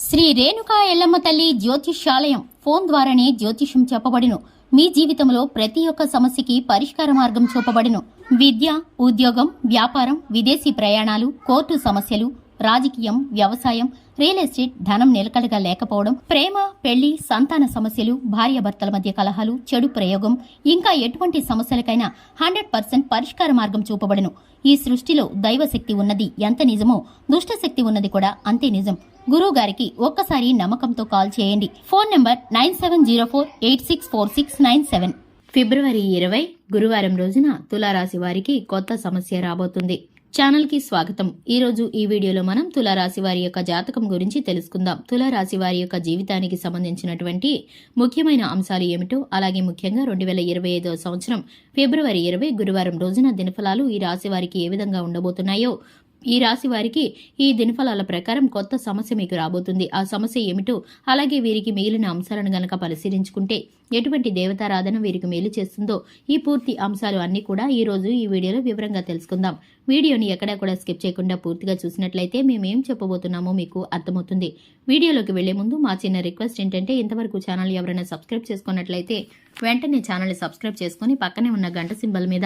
శ్రీ రేణుకా ఎల్లమ్మ తల్లి జ్యోతిష్యాలయం ఫోన్ ద్వారానే జ్యోతిష్యం చెప్పబడును. మీ జీవితంలో ప్రతి ఒక్క సమస్యకి పరిష్కార మార్గం చూపబడును. విద్య, ఉద్యోగం, వ్యాపారం, విదేశీ ప్రయాణాలు, కోర్టు సమస్యలు, రాజకీయం, వ్యవసాయం, రియల్ ఎస్టేట్, ధనం నిలకడగా లేకపోవడం, ప్రేమ, పెళ్లి, సంతాన సమస్యలు, భార్యాభర్తల మధ్య కలహాలు, చెడు ప్రయోగం, ఇంకా ఎటువంటి సమస్యలకైనా 100% పరిష్కార మార్గం చూపబడును. ఈ సృష్టిలో దైవశక్తి ఉన్నది ఎంత నిజమో దుష్ట శక్తి ఉన్నది కూడా అంతే నిజం. గురువు గారికి ఒక్కసారి నమ్మకంతో కాల్ చేయండి. Phone number 9704864697. ఫిబ్రవరి 20 గురువారం రోజున తులారాశి వారికి కొత్త సమస్య రాబోతుంది. ఛానల్ కి స్వాగతం. ఈ రోజు ఈ వీడియోలో మనం తులారాశి వారి యొక్క జాతకం గురించి తెలుసుకుందాం. తులారాశి వారి యొక్క జీవితానికి సంబంధించినటువంటి ముఖ్యమైన అంశాలు ఏమిటో, అలాగే ముఖ్యంగా 2025వ సంవత్సరం ఫిబ్రవరి 20 గురువారం రోజున దినఫలాలు ఈ రాశి వారికి ఏ విధంగా ఉండబోతున్నాయో, ఈ రాశి వారికి ఈ దినఫలాల ప్రకారం కొత్త సమస్య మీకు రాబోతుంది. ఆ సమస్య ఏమిటో, అలాగే వీరికి మిగిలిన అంశాలను గనక పరిశీలించుకుంటే ఎటువంటి దేవతారాధన వీరికి మేలు చేస్తుందో, ఈ పూర్తి అంశాలు అన్ని కూడా ఈ రోజు ఈ వీడియోలో వివరంగా తెలుసుకుందాం. వీడియోని ఎక్కడా కూడా స్కిప్ చేయకుండా పూర్తిగా చూసినట్లయితే మేమేం చెప్పబోతున్నామో మీకు అర్థమవుతుంది. వీడియోలోకి వెళ్లే ముందు మా చిన్న రిక్వెస్ట్ ఏంటంటే, ఇంతవరకు ఛానల్ ఎవరైనా సబ్స్క్రైబ్ చేసుకున్నట్లయితే వెంటనే ఛానల్ని సబ్స్క్రైబ్ చేసుకుని పక్కనే ఉన్న గంట సింబల్ మీద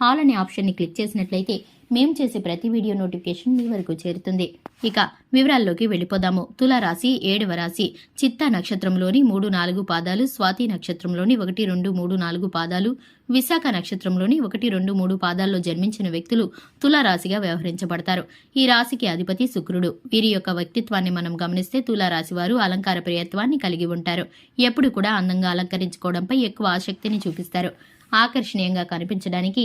ఆల్ అనే ఆప్షన్ని క్లిక్ చేసినట్లయితే మేము చేసే ప్రతి వీడియో నోటిఫికేషన్ మీ వరకు చేరుతుంది. ఇక వివరాల్లోకి వెళ్ళిపోదాము. తులారాశి 7వ రాశి. చిత్తా నక్షత్రంలోని 3-4 పాదాలు, స్వాతి నక్షత్రంలోని 1-2-3-4 పాదాలు, విశాఖ నక్షత్రంలోని 1-2-3 పాదాల్లో జన్మించిన వ్యక్తులు తులారాశిగా వ్యవహరించబడతారు. ఈ రాశికి అధిపతి శుక్రుడు. వీరి యొక్క వ్యక్తిత్వాన్ని మనం గమనిస్తే తులారాశి వారు అలంకార ప్రియత్వాన్ని కలిగి ఉంటారు. ఎప్పుడు కూడా అందంగా అలంకరించుకోవడంపై ఎక్కువ ఆసక్తిని చూపిస్తారు. ఆకర్షణీయంగా కనిపించడానికి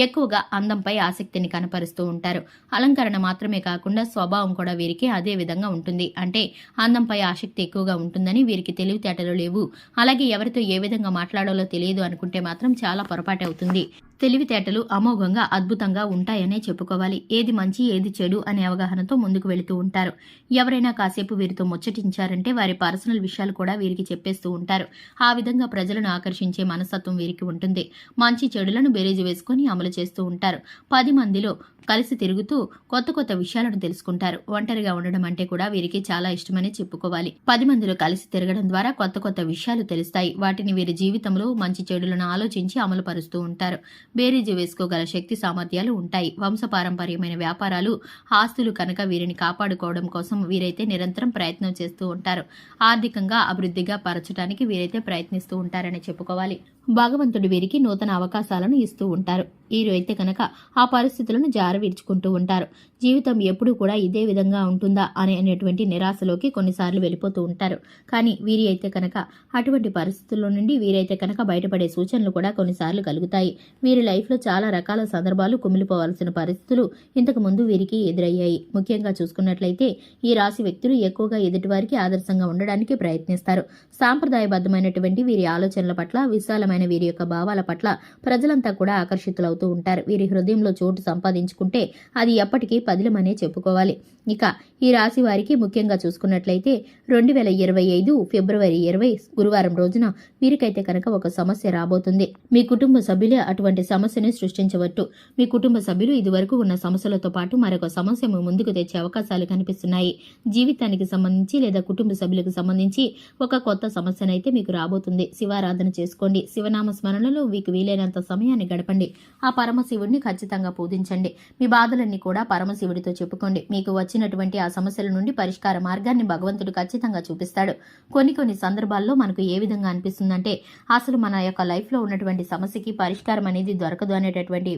ఎక్కువగా అందంపై ఆసక్తిని కనపరుస్తూ ఉంటారు. అలంకరణ మాత్రమే కాకుండా స్వభావం కూడా వీరికి అదే విధంగా ఉంటుంది. అంటే అందంపై ఆసక్తి ఎక్కువగా ఉంటుందని వీరికి తెలివితేటలు లేవు, అలాగే ఎవరితో ఏ విధంగా మాట్లాడాలో తెలియదు అనుకుంటే మాత్రం చాలా పొరపాటు అవుతుంది. తెలివితేటలు అమోఘంగా అద్భుతంగా ఉంటాయనే చెప్పుకోవాలి. ఏది మంచి ఏది చెడు అనే అవగాహనతో ముందుకు వెళుతూ ఉంటారు. ఎవరైనా కాసేపు వీరితో ముచ్చటించారంటే వారి పర్సనల్ విషయాలు కూడా వీరికి చెప్పేస్తూ ఉంటారు. ఆ విధంగా ప్రజలను ఆకర్షించే మనస్తత్వం వీరికి ఉంటుంది. మంచి చెడులను బేరీజు వేసుకుని అమలు చేస్తూ ఉంటారు. 10 మందిలో కలిసి తిరుగుతూ కొత్త కొత్త విషయాలను తెలుసుకుంటారు. ఒంటరిగా ఉండడం అంటే కూడా వీరికి చాలా ఇష్టమని చెప్పుకోవాలి. 10 మందిలో కలిసి తిరగడం ద్వారా కొత్త కొత్త విషయాలు తెలుస్తాయి. వాటిని వీరి జీవితంలో మంచి చెడులను ఆలోచించి అమలు పరుస్తూ ఉంటారు. బేరీజు వేసుకోగల శక్తి సామర్థ్యాలు ఉంటాయి. వంశపారంపర్యమైన వ్యాపారాలు, ఆస్తులు కనుక వీరిని కాపాడుకోవడం కోసం వీరైతే నిరంతరం ప్రయత్నం చేస్తూ ఉంటారు. ఆర్థికంగా అభివృద్ధిగా పరచడానికి వీరైతే ప్రయత్నిస్తూ ఉంటారని చెప్పుకోవాలి. భగవంతుడు వీరికి నూతన అవకాశాలను ఇస్తూ ఉంటారు. వీరైతే కనుక ఆ పరిస్థితులను జారవిడ్చుకుంటూ ఉంటారు. జీవితం ఎప్పుడూ కూడా ఇదే విధంగా ఉంటుందా అనేటువంటి నిరాశలోకి కొన్నిసార్లు వెళ్ళిపోతూ ఉంటారు. కానీ వీరి అయితే కనుక అటువంటి పరిస్థితుల్లో నుండి వీరైతే కనుక బయటపడే సూచనలు కూడా కొన్నిసార్లు కలుగుతాయి. వీరి లైఫ్లో చాలా రకాల సందర్భాలు కుమిలిపోవాల్సిన పరిస్థితులు ఇంతకు ముందు వీరికి ఎదురయ్యాయి. ముఖ్యంగా చూసుకున్నట్లయితే ఈ రాశి వ్యక్తులు ఎక్కువగా ఎదుటివారికి ఆదర్శంగా ఉండడానికి ప్రయత్నిస్తారు. సాంప్రదాయబద్ధమైనటువంటి వీరి ఆలోచనల పట్ల, విశాలమైన వీరి యొక్క భావాల పట్ల ప్రజలంతా కూడా ఆకర్షితులవుతూ ఉంటారు. వీరి హృదయంలో చోటు సంపాదించుకుంటే అది ఎప్పటికీ పదిలమనే చెప్పుకోవాలి. ఇక ఈ రాశి వారికి ముఖ్యంగా చూసుకున్నట్లయితే 2025 ఫిబ్రవరి 20 గురువారం రోజున వీరికైతే కనుక ఒక సమస్య రాబోతుంది. మీ కుటుంబ సభ్యులే అటువంటి సమస్యను సృష్టించవచ్చు. మీ కుటుంబ సభ్యులు ఇదివరకు ఉన్న సమస్యలతో పాటు మరొక సమస్య ముందుకు తెచ్చే అవకాశాలు కనిపిస్తున్నాయి. జీవితానికి సంబంధించి లేదా కుటుంబ సభ్యులకు సంబంధించి ఒక కొత్త సమస్యనైతే మీకు రాబోతుంది. శివారాధన చేసుకోండి. శివనామ స్మరణలో మీకు వీలైనంత సమయాన్ని గడపండి. ఆ పరమశివుడిని ఖచ్చితంగా పూజించండి. మీ బాధలన్నీ కూడా పరమశివుడితో చెప్పుకోండి. మీకు వచ్చినటువంటి ఆ సమస్యల నుండి పరిష్కార మార్గాన్ని భగవంతుడు ఖచ్చితంగా చూపిస్తాడు. కొన్ని సందర్భాల్లో మనకు ఏ విధంగా అనిపిస్తుందంటే, అసలు మన యొక్క లైఫ్లో ఉన్నటువంటి సమస్యకి పరిష్కారం అనేది దొరకదు అనేటటువంటి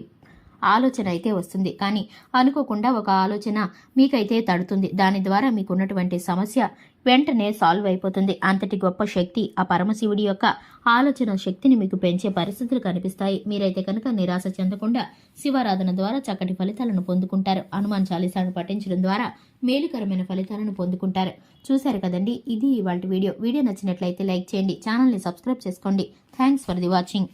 ఆలోచన అయితే వస్తుంది. కానీ అనుకోకుండా ఒక ఆలోచన మీకైతే తడుతుంది. దాని ద్వారా మీకున్నటువంటి సమస్య వెంటనే సాల్వ్ అయిపోతుంది. అంతటి గొప్ప శక్తి ఆ పరమశివుడి యొక్క ఆలోచన శక్తిని మీకు పెంచే పరిస్థితులు కనిపిస్తాయి. మీరైతే కనుక నిరాశ చెందకుండా శివారాధన ద్వారా చక్కటి ఫలితాలను పొందుకుంటారు. హనుమాన్ చాలీసాను పఠించడం ద్వారా మేలుకరమైన ఫలితాలను పొందుకుంటారు. చూశారు కదండి, ఇది ఇవాల్టి వీడియో. వీడియో నచ్చినట్లయితే లైక్ చేయండి, ఛానల్ని సబ్స్క్రైబ్ చేసుకోండి. Thanks for the watching.